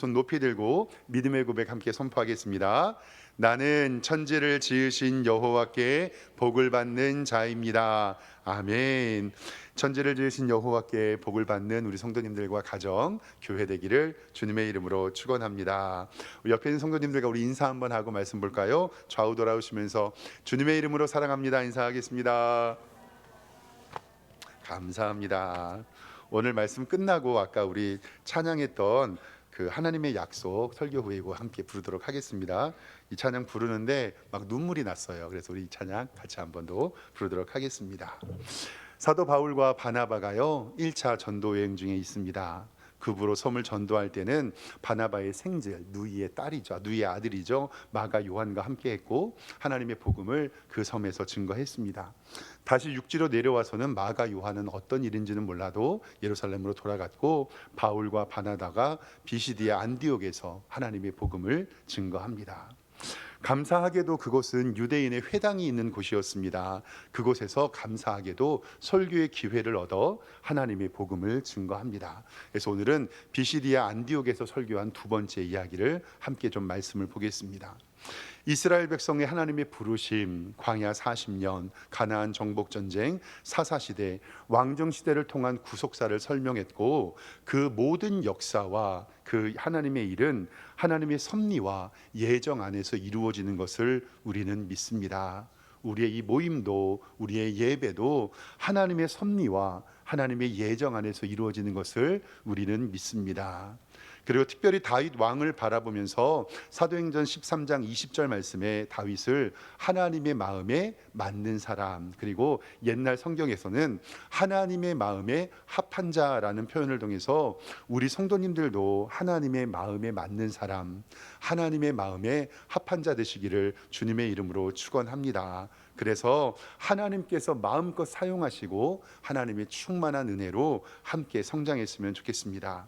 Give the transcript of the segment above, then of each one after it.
손 높이 들고 믿음의 고백 함께 선포하겠습니다. 나는 천지를 지으신 여호와께 복을 받는 자입니다. 아멘. 천지를 지으신 여호와께 복을 받는 우리 성도님들과 가정, 교회 되기를 주님의 이름으로 축원합니다. 옆에 있는 성도님들과 우리 인사 한번 하고 말씀 볼까요? 좌우 돌아오시면서 주님의 이름으로 사랑합니다 인사하겠습니다. 감사합니다. 오늘 말씀 끝나고 아까 우리 찬양했던 그 하나님의 약속 설교 후에 이거 함께 부르도록 하겠습니다. 이 찬양 부르는데 막 눈물이 났어요. 그래서 우리 이 찬양 같이 한 번 더 부르도록 하겠습니다. 사도 바울과 바나바가요 1차 전도 여행 중에 있습니다. 급으로 섬을 전도할 때는 바나바의 생질 누이의 딸이죠, 누이의 아들이죠, 마가 요한과 함께했고 하나님의 복음을 그 섬에서 증거했습니다. 다시 육지로 내려와서는 마가 요한은 어떤 일인지는 몰라도 예루살렘으로 돌아갔고 바울과 바나바가 비시디아 안디옥에서 하나님의 복음을 증거합니다. 감사하게도 그곳은 유대인의 회당이 있는 곳이었습니다. 그곳에서 감사하게도 설교의 기회를 얻어 하나님의 복음을 증거합니다. 그래서 오늘은 비시디아 안디옥에서 설교한 두 번째 이야기를 함께 좀 말씀을 보겠습니다. 이스라엘 백성의 하나님의 부르심, 광야 40년, 가나안 정복 전쟁, 사사시대, 왕정시대를 통한 구속사를 설명했고 그 모든 역사와 그 하나님의 일은 하나님의 섭리와 예정 안에서 이루어지는 것을 우리는 믿습니다. 우리의 이 모임도 우리의 예배도 하나님의 섭리와 하나님의 예정 안에서 이루어지는 것을 우리는 믿습니다. 그리고 특별히 다윗 왕을 바라보면서 사도행전 13장 20절 말씀에 다윗을 하나님의 마음에 맞는 사람, 그리고 옛날 성경에서는 하나님의 마음에 합한 자라는 표현을 통해서 우리 성도님들도 하나님의 마음에 맞는 사람, 하나님의 마음에 합한 자 되시기를 주님의 이름으로 축원합니다. 그래서 하나님께서 마음껏 사용하시고 하나님의 충만한 은혜로 함께 성장했으면 좋겠습니다.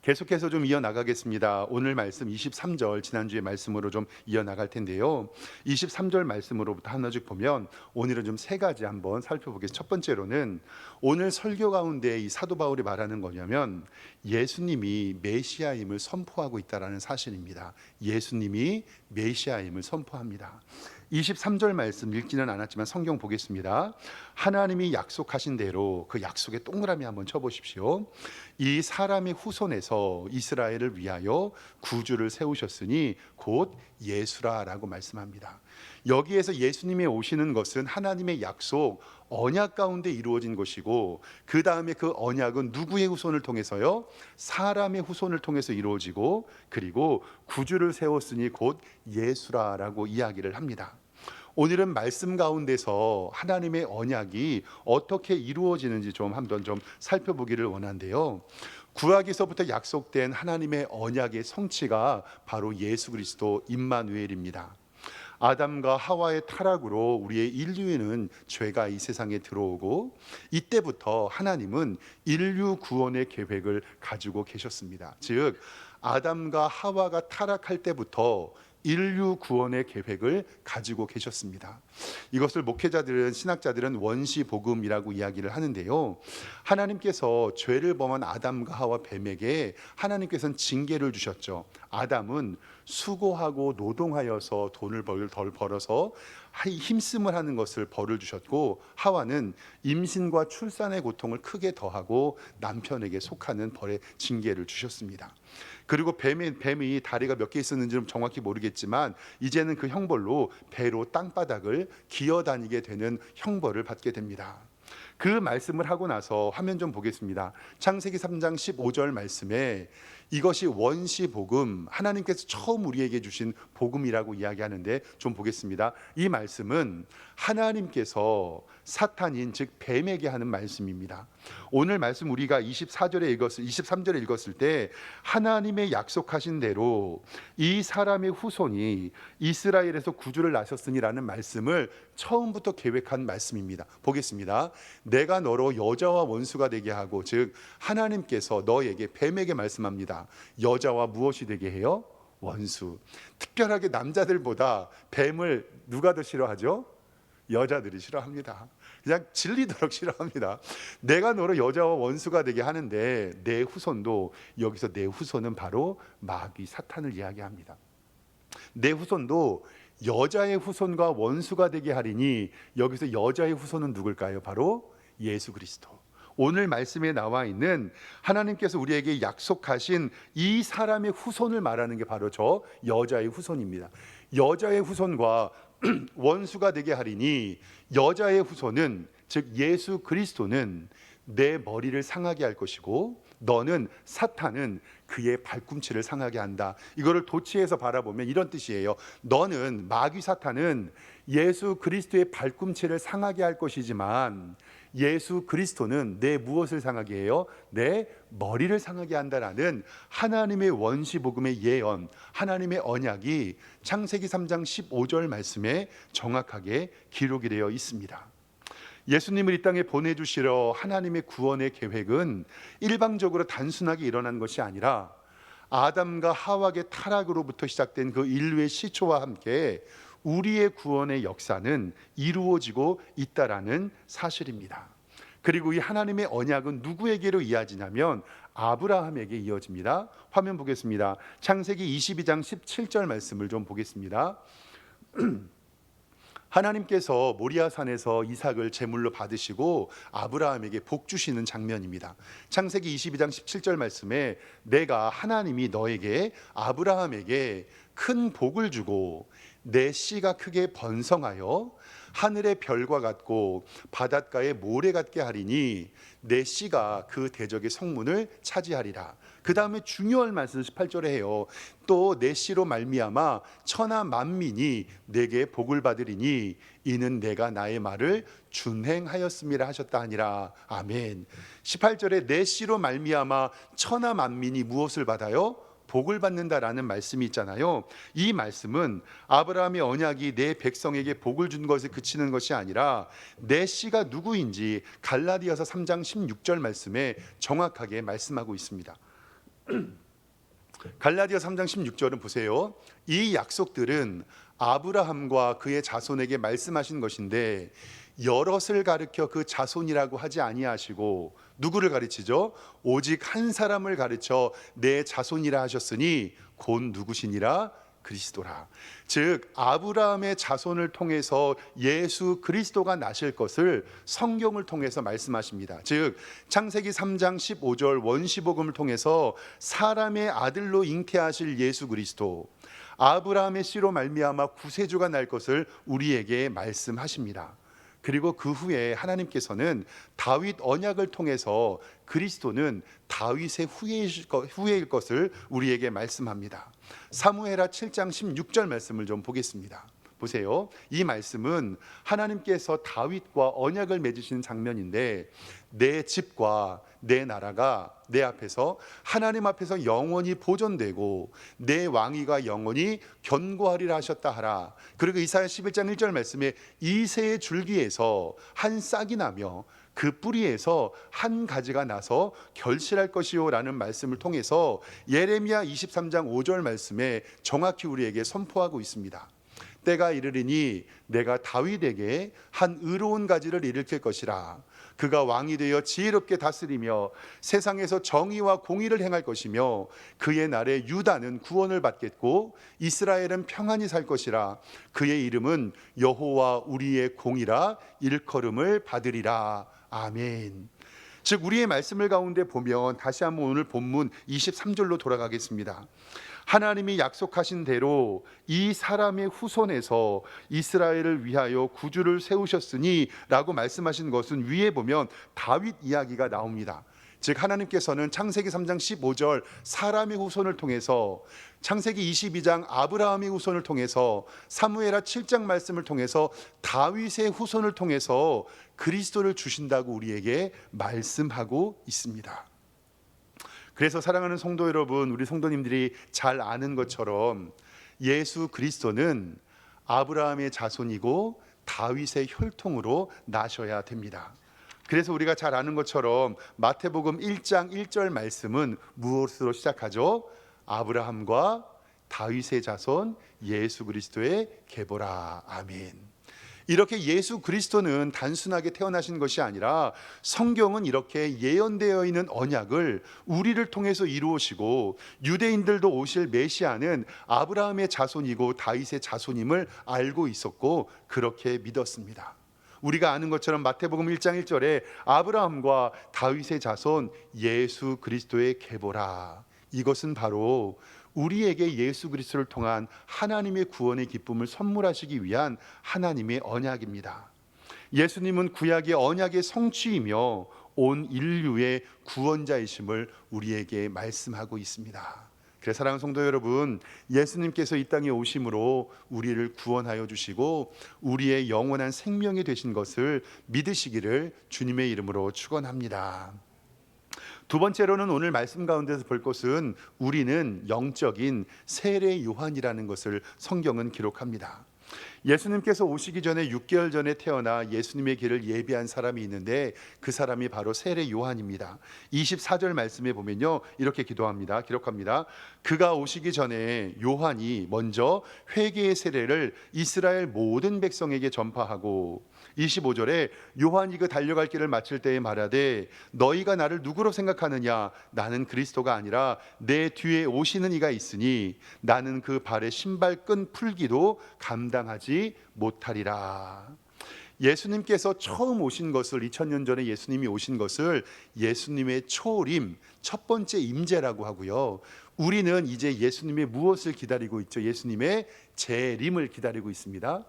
계속해서 좀 이어나가겠습니다. 오늘 말씀 23절 지난주의 말씀으로 좀 이어나갈 텐데요. 23절 말씀으로부터 하나씩 보면 오늘은 좀 세 가지 한번 살펴보겠습니다. 첫 번째로는 오늘 설교 가운데 이 사도 바울이 말하는 거냐면 예수님이 메시아임을 선포하고 있다는 사실입니다. 예수님이 메시아임을 선포합니다. 23절 말씀 읽지는 않았지만 성경 보겠습니다. 하나님이 약속하신 대로 그 약속에 동그라미 한번 쳐보십시오. 이 사람의 후손에서 이스라엘을 위하여 구주를 세우셨으니 곧 예수라라고 말씀합니다. 여기에서 예수님이 오시는 것은 하나님의 약속 언약 가운데 이루어진 것이고 그 다음에 그 언약은 누구의 후손을 통해서요? 사람의 후손을 통해서 이루어지고 그리고 구주를 세웠으니 곧 예수라라고 이야기를 합니다. 오늘은 말씀 가운데서 하나님의 언약이 어떻게 이루어지는지 좀 한번 좀 살펴보기를 원한데요. 구약에서부터 약속된 하나님의 언약의 성취가 바로 예수 그리스도 임마누엘입니다. 아담과 하와의 타락으로 우리의 인류에는 죄가 이 세상에 들어오고 이때부터 하나님은 인류 구원의 계획을 가지고 계셨습니다. 즉 아담과 하와가 타락할 때부터 인류 구원의 계획을 가지고 계셨습니다. 이것을 목회자들은 신학자들은 원시 복음이라고 이야기를 하는데요. 하나님께서 죄를 범한 아담과 하와 뱀에게 하나님께서는 징계를 주셨죠. 아담은 수고하고 노동하여서 돈을 덜 벌어서 힘씀을 하는 것을 벌을 주셨고 하와는 임신과 출산의 고통을 크게 더하고 남편에게 속하는 벌의 징계를 주셨습니다. 그리고 뱀이 다리가 몇 개 있었는지는 정확히 모르겠지만 이제는 그 형벌로 배로 땅바닥을 기어다니게 되는 형벌을 받게 됩니다. 그 말씀을 하고 나서 화면 좀 보겠습니다. 창세기 3장 15절 말씀에 이것이 원시 복음, 하나님께서 처음 우리에게 주신 복음이라고 이야기하는데 좀 보겠습니다. 이 말씀은 하나님께서 사탄인 즉 뱀에게 하는 말씀입니다. 오늘 말씀 우리가 23절에 읽었을 때 하나님의 약속하신 대로 이 사람의 후손이 이스라엘에서 구주를 나셨으니라는 말씀을 처음부터 계획한 말씀입니다. 보겠습니다. 내가 너로 여자와 원수가 되게 하고, 즉 하나님께서 너에게 뱀에게 말씀합니다. 여자와 무엇이 되게 해요? 원수. 특별하게 남자들보다 뱀을 누가 더 싫어하죠? 여자들이 싫어합니다. 그냥 질리도록 싫어합니다. 내가 너로 여자와 원수가 되게 하는데 내 후손도, 여기서 내 후손은 바로 마귀 사탄을 이야기합니다. 내 후손도 여자의 후손과 원수가 되게 하리니, 여기서 여자의 후손은 누굴까요? 바로 예수 그리스도. 오늘 말씀에 나와 있는 하나님께서 우리에게 약속하신 이 사람의 후손을 말하는 게 바로 저 여자의 후손입니다. 여자의 후손과 원수가 되게 하리니, 여자의 후손은, 즉 예수 그리스도는 내 머리를 상하게 할 것이고 너는, 사탄은 그의 발꿈치를 상하게 한다. 이거를 도치해서 바라보면 이런 뜻이에요. 너는, 마귀 사탄은 예수 그리스도의 발꿈치를 상하게 할 것이지만 예수 그리스도는 내 무엇을 상하게 해요? 내 머리를 상하게 한다라는 하나님의 원시복음의 예언, 하나님의 언약이 창세기 3장 15절 말씀에 정확하게 기록이 되어 있습니다. 예수님을 이 땅에 보내주시러 하나님의 구원의 계획은 일방적으로 단순하게 일어난 것이 아니라 아담과 하와의 타락으로부터 시작된 그 인류의 시초와 함께 우리의 구원의 역사는 이루어지고 있다라는 사실입니다. 그리고 이 하나님의 언약은 누구에게로 이어지냐면 아브라함에게 이어집니다. 화면 보겠습니다. 창세기 22장 17절 말씀을 좀 보겠습니다. 하나님께서 모리아산에서 이삭을 제물로 받으시고 아브라함에게 복 주시는 장면입니다. 창세기 22장 17절 말씀에 내가, 하나님이 너에게, 아브라함에게 큰 복을 주고 내 씨가 크게 번성하여 하늘의 별과 같고 바닷가의 모래 같게 하리니 내 씨가 그 대적의 성문을 차지하리라. 그 다음에 중요한 말씀을 18절에 해요. 또 내 씨로 말미암아 천하 만민이 내게 복을 받으리니 이는 내가 나의 말을 준행하였음이라 하셨다 하니라. 아멘. 18절에 내 씨로 말미암아 천하 만민이 무엇을 받아요? 복을 받는다라는 말씀이 있잖아요. 이 말씀은 아브라함의 언약이 내 백성에게 복을 준 것에 그치는 것이 아니라 내 씨가 누구인지 갈라디아서 3장 16절 말씀에 정확하게 말씀하고 있습니다. 갈라디아 3장 16절은 보세요. 이 약속들은 아브라함과 그의 자손에게 말씀하신 것인데 여럿을 가르쳐 그 자손이라고 하지 아니하시고 누구를 가르치죠? 오직 한 사람을 가르쳐 내 자손이라 하셨으니 곧 누구시니라? 그리스도라. 즉 아브라함의 자손을 통해서 예수 그리스도가 나실 것을 성경을 통해서 말씀하십니다. 즉 창세기 3장 15절 원시복음을 통해서 사람의 아들로 잉태하실 예수 그리스도, 아브라함의 씨로 말미암아 구세주가 날 것을 우리에게 말씀하십니다. 그리고 그 후에 하나님께서는 다윗 언약을 통해서 그리스도는 다윗의 후예일 것을 우리에게 말씀합니다. 사무엘하 7장 16절 말씀을 좀 보겠습니다. 보세요. 이 말씀은 하나님께서 다윗과 언약을 맺으시는 장면인데 내 집과 내 나라가 내 앞에서, 하나님 앞에서 영원히 보존되고 내 왕위가 영원히 견고하리라 하셨다 하라. 그리고 이사야 11장 1절 말씀에 이새의 줄기에서 한 싹이 나며 그 뿌리에서 한 가지가 나서 결실할 것이요 라는 말씀을 통해서 예레미야 23장 5절 말씀에 정확히 우리에게 선포하고 있습니다. 때가 이르리니 내가 다윗에게 한 의로운 가지를 일으킬 것이라. 그가 왕이 되어 지혜롭게 다스리며 세상에서 정의와 공의를 행할 것이며 그의 날에 유다는 구원을 받겠고 이스라엘은 평안히 살 것이라. 그의 이름은 여호와 우리의 공이라 일컬음을 받으리라. 아멘. 즉 우리의 말씀을 가운데 보면 다시 한번 오늘 본문 23절로 돌아가겠습니다. 하나님이 약속하신 대로 이 사람의 후손에서 이스라엘을 위하여 구주를 세우셨으니 라고 말씀하신 것은 위에 보면 다윗 이야기가 나옵니다. 즉 하나님께서는 창세기 3장 15절 사람의 후손을 통해서, 창세기 22장 아브라함의 후손을 통해서, 사무엘하 7장 말씀을 통해서 다윗의 후손을 통해서 그리스도를 주신다고 우리에게 말씀하고 있습니다. 그래서 사랑하는 성도 여러분, 우리 성도님들이 잘 아는 것처럼 예수 그리스도는 아브라함의 자손이고 다윗의 혈통으로 나셔야 됩니다. 그래서 우리가 잘 아는 것처럼 마태복음 1장 1절 말씀은 무엇으로 시작하죠? 아브라함과 다윗의 자손 예수 그리스도의 계보라. 아멘. 이렇게 예수 그리스도는 단순하게 태어나신 것이 아니라 성경은 이렇게 예언되어 있는 언약을 우리를 통해서 이루시고 유대인들도 오실 메시아는 아브라함의 자손이고 다윗의 자손임을 알고 있었고 그렇게 믿었습니다. 우리가 아는 것처럼 마태복음 1장 1절에 아브라함과 다윗의 자손 예수 그리스도의 계보라. 이것은 바로 우리에게 예수 그리스도를 통한 하나님의 구원의 기쁨을 선물하시기 위한 하나님의 언약입니다. 예수님은 구약의 언약의 성취이며 온 인류의 구원자이심을 우리에게 말씀하고 있습니다. 그래서 사랑하는 성도 여러분, 예수님께서 이 땅에 오심으로 우리를 구원하여 주시고 우리의 영원한 생명이 되신 것을 믿으시기를 주님의 이름으로 축원합니다. 두 번째로는 오늘 말씀 가운데서 볼 것은 우리는 영적인 세례 요한이라는 것을 성경은 기록합니다. 예수님께서 오시기 전에 6개월 전에 태어나 예수님의 길을 예비한 사람이 있는데 그 사람이 바로 세례 요한입니다. 24절 말씀에 보면요, 이렇게 기록합니다. 그가 오시기 전에 요한이 먼저 회개의 세례를 이스라엘 모든 백성에게 전파하고, 25절에 요한이 그 달려갈 길을 마칠 때에 말하되 너희가 나를 누구로 생각하느냐? 나는 그리스도가 아니라 내 뒤에 오시는 이가 있으니 나는 그 발의 신발끈 풀기도 감당하지 못하리라. 예수님께서 처음 오신 것을, 2000년 전에 예수님이 오신 것을 예수님의 초림, 첫 번째 임재라고 하고요. 우리는 이제 예수님의 무엇을 기다리고 있죠? 예수님의 재림을 기다리고 있습니다.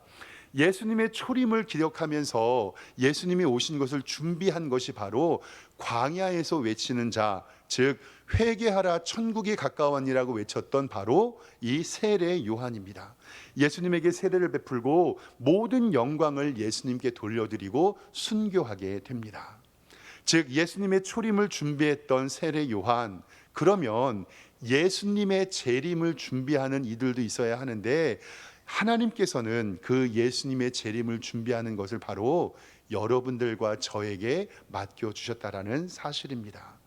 예수님의 초림을 기억하면서 예수님이 오신 것을 준비한 것이 바로 광야에서 외치는 자, 즉 회개하라 천국이 가까웠니라고 외쳤던 바로 이 세례 요한입니다. 예수님에게 세례를 베풀고 모든 영광을 예수님께 돌려드리고 순교하게 됩니다. 즉 예수님의 초림을 준비했던 세례 요한, 그러면 예수님의 재림을 준비하는 이들도 있어야 하는데 하나님께서는 그 예수님의 재림을 준비하는 것을 바로 여러분들과 저에게 맡겨주셨다라는 사실입니다.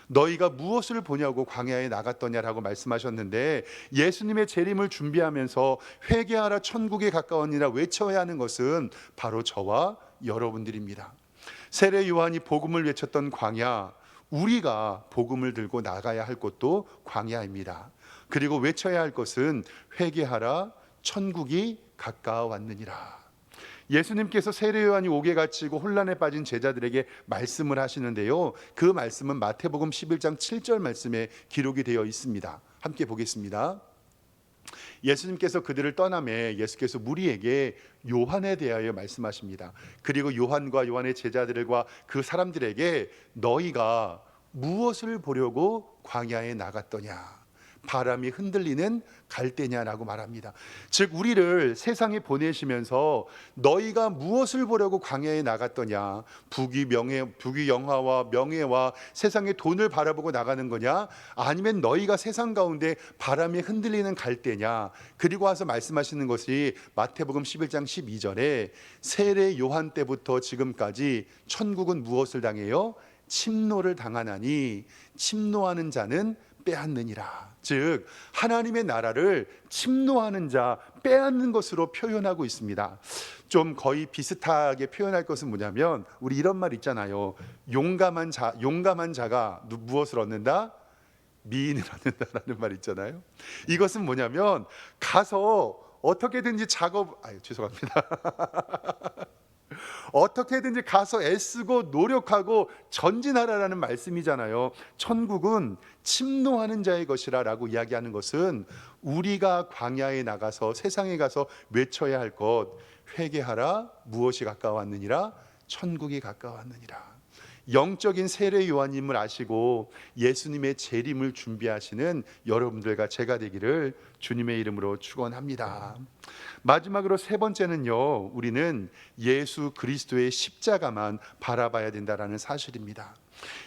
너희가 무엇을 보냐고 광야에 나갔더냐라고 말씀하셨는데 예수님의 재림을 준비하면서 회개하라 천국에 가까웠니라 외쳐야 하는 것은 바로 저와 여러분들입니다. 세례 요한이 복음을 외쳤던 광야, 우리가 복음을 들고 나가야 할 곳도 광야입니다. 그리고 외쳐야 할 것은 회개하라 천국이 가까웠느니라. 예수님께서 세례 요한이 옥에 갇히고 혼란에 빠진 제자들에게 말씀을 하시는데요, 그 말씀은 마태복음 11장 7절 말씀에 기록이 되어 있습니다. 함께 보겠습니다. 예수님께서 그들을 떠나매 예수께서 무리에게 요한에 대하여 말씀하십니다. 그리고 요한과 요한의 제자들과 그 사람들에게 너희가 무엇을 보려고 광야에 나갔더냐? 바람이 흔들리는 갈대냐라고 말합니다. 즉 우리를 세상에 보내시면서 너희가 무엇을 보려고 광야에 나갔더냐? 부귀 영화와 명예와 세상의 돈을 바라보고 나가는 거냐? 아니면 너희가 세상 가운데 바람에 흔들리는 갈대냐? 그리고 와서 말씀하시는 것이 마태복음 11장 12절에 세례 요한 때부터 지금까지 천국은 무엇을 당해요? 침노를 당하나니 침노하는 자는 빼앗느니라. 즉 하나님의 나라를 침노하는 자, 빼앗는 것으로 표현하고 있습니다. 좀 거의 비슷하게 표현할 것은 뭐냐면 우리 이런 말 있잖아요. 용감한 자가 무엇을 얻는다? 미인을 얻는다라는 말 있잖아요. 이것은 뭐냐면 가서 어떻게든지 죄송합니다. 어떻게든지 가서 애쓰고 노력하고 전진하라라는 말씀이잖아요. 천국은 침노하는 자의 것이라 라고 이야기하는 것은 우리가 광야에 나가서 세상에 가서 외쳐야 할 것, 회개하라, 무엇이 가까웠느니라? 천국이 가까웠느니라. 영적인 세례 요한님을 아시고 예수님의 재림을 준비하시는 여러분들과 제가 되기를 주님의 이름으로 축원합니다. 마지막으로 세 번째는요, 우리는 예수 그리스도의 십자가만 바라봐야 된다라는 사실입니다.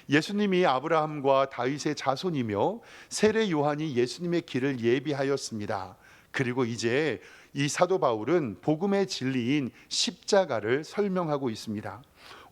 예수님이 아브라함과 다윗의 자손이며 세례 요한이 예수님의 길을 예비하였습니다. 그리고 이제 이 사도 바울은 복음의 진리인 십자가를 설명하고 있습니다.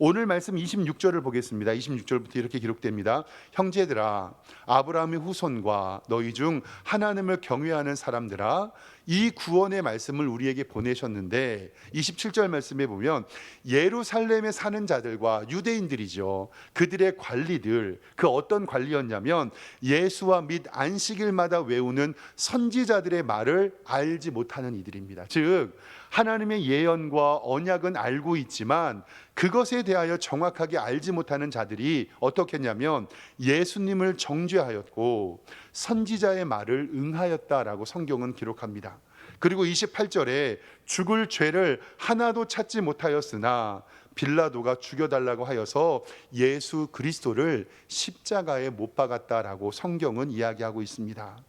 오늘 말씀 26절을 보겠습니다. 26절부터 이렇게 기록됩니다. 형제들아, 아브라함의 후손과 너희 중 하나님을 경외하는 사람들아, 이 구원의 말씀을 우리에게 보내셨는데 27절 말씀에 보면 예루살렘에 사는 자들과 유대인들이죠. 그들의 관리들, 그 어떤 관리였냐면 예수와 및 안식일마다 외우는 선지자들의 말을 알지 못하는 이들입니다. 즉 하나님의 예언과 언약은 알고 있지만 그것에 대하여 정확하게 알지 못하는 자들이 어떻게 했냐면 예수님을 정죄하였고 선지자의 말을 응하였다라고 성경은 기록합니다. 그리고 28절에 죽을 죄를 하나도 찾지 못하였으나 빌라도가 죽여달라고 하여서 예수 그리스도를 십자가에 못 박았다라고 성경은 이야기하고 있습니다.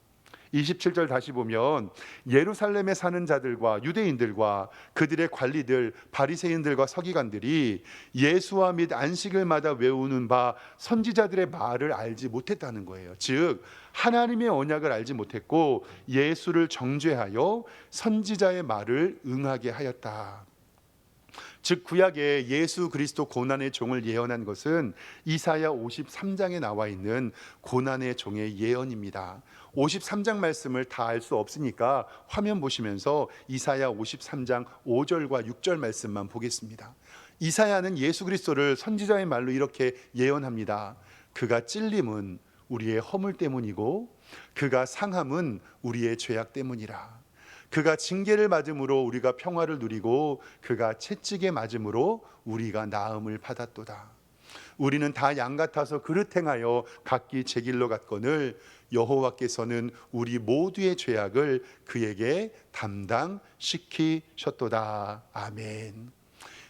27절 다시 보면 예루살렘에 사는 자들과 유대인들과 그들의 관리들 바리새인들과 서기관들이 예수와 및 안식일마다 외우는 바 선지자들의 말을 알지 못했다는 거예요. 즉 하나님의 언약을 알지 못했고 예수를 정죄하여 선지자의 말을 응하게 하였다. 즉 구약에 예수 그리스도 고난의 종을 예언한 것은 이사야 53장에 나와 있는 고난의 종의 예언입니다. 53장 말씀을 다 알 수 없으니까 화면 보시면서 이사야 53장 5절과 6절 말씀만 보겠습니다. 이사야는 예수 그리스도를 선지자의 말로 이렇게 예언합니다. 그가 찔림은 우리의 허물 때문이고 그가 상함은 우리의 죄악 때문이라. 그가 징계를 맞음으로 우리가 평화를 누리고 그가 채찍에 맞음으로 우리가 나음을 받았도다. 우리는 다 양 같아서 그릇 행하여 각기 제 길로 갔거늘 여호와께서는 우리 모두의 죄악을 그에게 담당시키셨도다. 아멘.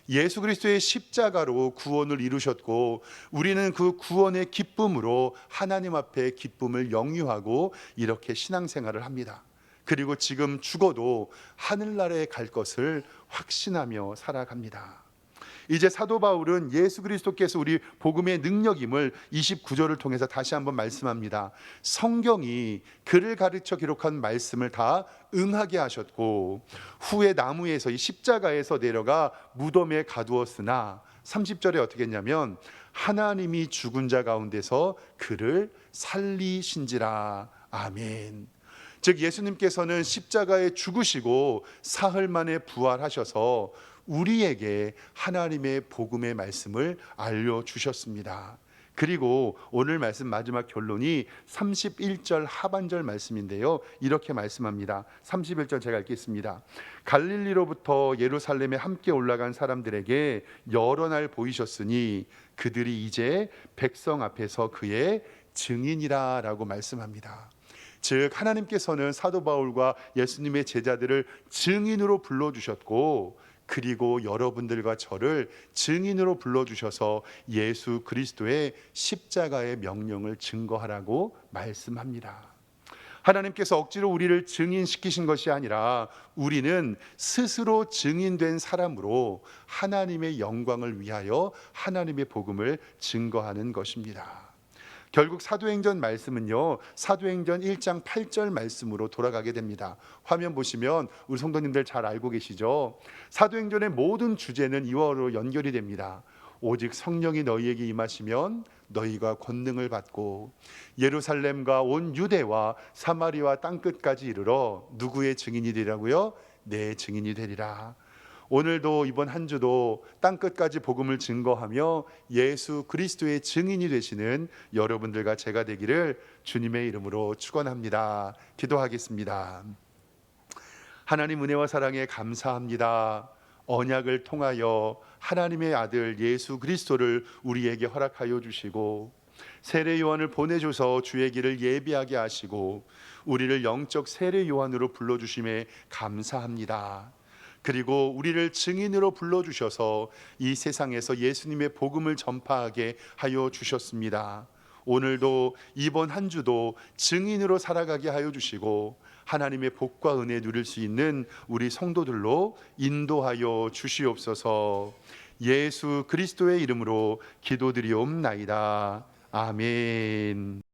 예수 그리스도의 십자가로 구원을 이루셨고 우리는 그 구원의 기쁨으로 하나님 앞에 기쁨을 영유하고 이렇게 신앙생활을 합니다. 그리고 지금 죽어도 하늘나라에 갈 것을 확신하며 살아갑니다. 이제 사도 바울은 예수 그리스도께서 우리 복음의 능력임을 29절을 통해서 다시 한번 말씀합니다. 성경이 그를 가르쳐 기록한 말씀을 다 응하게 하셨고 후에 나무에서 이 십자가에서 내려가 무덤에 가두었으나 30절에 어떻게 했냐면 하나님이 죽은 자 가운데서 그를 살리신지라. 아멘. 즉 예수님께서는 십자가에 죽으시고 사흘 만에 부활하셔서 우리에게 하나님의 복음의 말씀을 알려주셨습니다. 그리고 오늘 말씀 마지막 결론이 31절 하반절 말씀인데요, 이렇게 말씀합니다. 31절 제가 읽겠습니다. 갈릴리로부터 예루살렘에 함께 올라간 사람들에게 여러 날 보이셨으니 그들이 이제 백성 앞에서 그의 증인이라 라고 말씀합니다. 즉 하나님께서는 사도 바울과 예수님의 제자들을 증인으로 불러주셨고 그리고 여러분들과 저를 증인으로 불러주셔서 예수 그리스도의 십자가의 명령을 증거하라고 말씀합니다. 하나님께서 억지로 우리를 증인시키신 것이 아니라 우리는 스스로 증인된 사람으로 하나님의 영광을 위하여 하나님의 복음을 증거하는 것입니다. 결국 사도행전 말씀은요, 사도행전 1장 8절 말씀으로 돌아가게 됩니다. 화면 보시면 우리 성도님들 잘 알고 계시죠? 사도행전의 모든 주제는 이와로 연결이 됩니다. 오직 성령이 너희에게 임하시면 너희가 권능을 받고 예루살렘과 온 유대와 사마리아 땅끝까지 이르러 누구의 증인이 되리라고요? 내 증인이 되리라. 오늘도 이번 한 주도 땅끝까지 복음을 증거하며 예수 그리스도의 증인이 되시는 여러분들과 제가 되기를 주님의 이름으로 축원합니다. 기도하겠습니다. 하나님 은혜와 사랑에 감사합니다. 언약을 통하여 하나님의 아들 예수 그리스도를 우리에게 허락하여 주시고 세례 요한을 보내줘서 주의 길을 예비하게 하시고 우리를 영적 세례 요한으로 불러주심에 감사합니다. 그리고 우리를 증인으로 불러주셔서 이 세상에서 예수님의 복음을 전파하게 하여 주셨습니다. 오늘도 이번 한 주도 증인으로 살아가게 하여 주시고 하나님의 복과 은혜 누릴 수 있는 우리 성도들로 인도하여 주시옵소서. 예수 그리스도의 이름으로 기도드리옵나이다. 아멘.